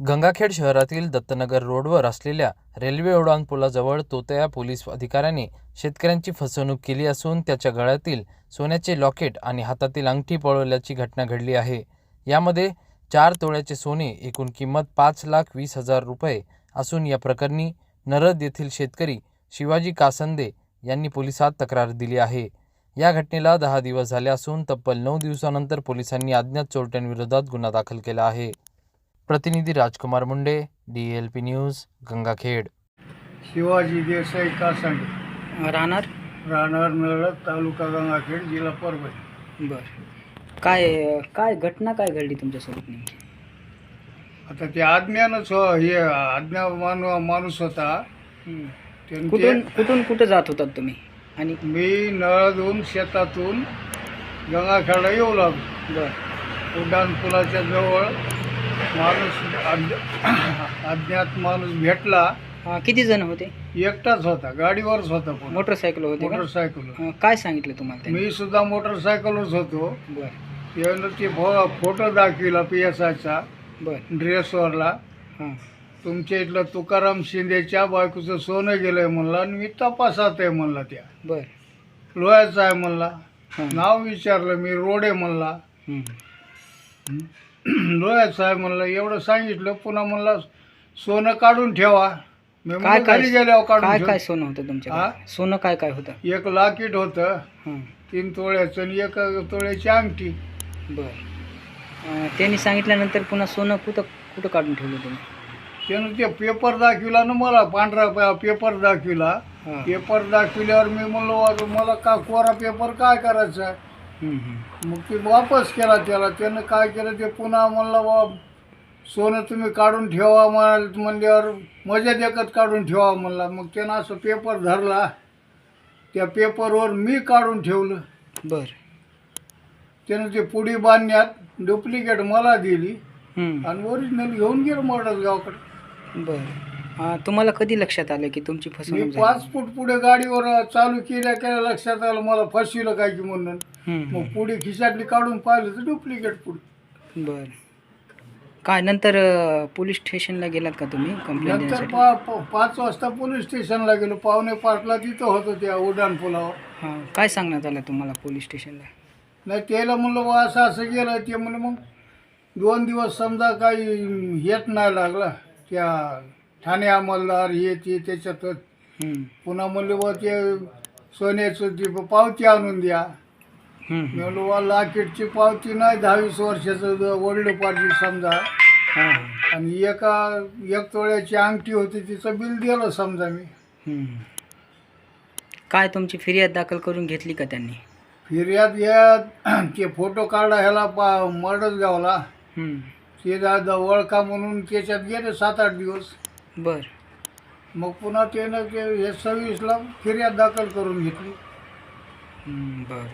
गंगाखेड शहरातील दत्तनगर रोडवर असलेल्या रेल्वे उड्डाणपुलाजवळ तोतया पोलीस अधिकाऱ्याने शेतकऱ्यांची फसवणूक केली असून त्याच्या गळ्यातील सोन्याचे लॉकेट आणि हातातील अंगठी पळवल्याची घटना घडली आहे। यामध्ये 4 तोळ्याचे सोने एकूण किंमत 5,20,000 रुपये असून या प्रकरणी नरद येथील शेतकरी शिवाजी कासंदे यांनी पोलिसात तक्रार दिली आहे। या घटनेला 10 दिवस झाले असून तब्बल 9 दिवसानंतर पोलिसांनी अज्ञात चोरट्यांविरोधात गुन्हा दाखल केला आहे। प्रतिनिधी राजकुमार मुंडे, DLP न्यूज, गंगाखेड। शिवाजी देसाई कासंदे, राहणार राहणार नळद, तालुका गंगाखेड, जिल्हा परभणी। बर काय घटना काय घडली तुमच्यासोबत नेमकी? आता ते अज्ञानच हे अज्ञान माणूस होता। कुठं जात होतात तुम्ही? आणि मी नळदून शेतातून गंगाखेडला येऊ लागलो। बर उड्डाणपुलाच्या जवळ माणूस अज्ञात माणूस भेटला। किती जण होते? एकटाच होता, गाडीवरच होता। पण मोटरसायकल होते का? मोटरसायकल। काय सांगितलं तुम्हाला त्यांनी? मी सुद्धा मोटरसायकलवरच होतो। बर त्यानं ते फोटो दाखविला PSIचा बर ड्रेसवरला। हां तुमच्या इथलं तुकाराम शिंदेच्या बायकोचं सोनं गेलंय म्हणला आणि मी तपासात आहे म्हणला। त्या बर लोह्याचं आहे म्हणला। हां नाव विचारलं मी, रोडे म्हणला। लोह्याचं आहे म्हणलं, एवढं सांगितलं। पुन्हा म्हणला सोनं काढून ठेवा। मी काय काय घरी गेल्यावर काढून काय ठेव। काय सोनं होतं तुमच्या? सोनं काय काय होतं? एक लाकीट होतं हां 3 तोळ्याचं आणि 1 तोळ्याची अंगठी। बर त्यांनी सांगितल्यानंतर पुन्हा सोनं कुठं काढून ठेवलं तुम्ही? त्यानं ते पेपर दाखविला ना मला, पांढरा पेपर दाखविला। हां पेपर दाखविल्यावर मी म्हणलो मला का कोरा पेपर काय करायचा आहे? मग ते वापस केला त्याला। त्यानं काय केलं ते पुन्हा म्हणलं बा सोनं तुम्ही काढून ठेवा म्हणल्यावर मजा देखत काढून ठेवा म्हणला। मग त्यानं असं पेपर धरला, त्या पेपरवर मी काढून ठेवलं। बर त्यानं ते पुडी बांधण्यात डुप्लिकेट मला दिली हम्म आणि ओरिजिनल घेऊन गेलं मॉडलगावकडे। बर तुम्हाला कधी लक्षात आलं की तुमची मी फसवणूक 5 फूट पुढे गाडीवर चालू केल्या लक्षात आलं मला फसविलं काय की म्हणून। झाली? मग पुढे खिशातली काढून पाहिलं तर डुप्लिकेट पुढे। बर काय नंतर पोलीस स्टेशनला गेलात का तुम्ही कंप्लेंट नंतर देण्यासाठी? 5 वाजता पोलीस स्टेशनला गेलो। 4:45ला तिथं होतो त्या उड्डाणपुलावर। हां काय सांगण्यात आलं तुम्हाला पोलीस स्टेशनला? नाही त्याला म्हणलं बा असं गेलं। ते म्हणलं मग 2 दिवस समजा काही येत नाही लागला त्या ठाणे अंमलदार हे ते त्याच्यातच। पुन्हा म्हणलं बा ते सोन्याचं ती पावती आणून द्या। मी म्हणलो बा लाकीटची पावती नाही, 10-20 वर्षाचं वडलोपार्जित समजा। हां आणि 1 तोळ्याची अंगठी होती, तिचं बिल दिलं समजा मी। काय तुमची फिर्याद दाखल करून घेतली का त्यांनी? फिर्याद या ते फोटो काढला ह्याला मडसगावला। ते दादा ओळखा म्हणून त्याच्यात गेले 7-8 दिवस। बर मग पुन्हा त्यानं ते 26ला फिर्याद दाखल करून घेतली। बर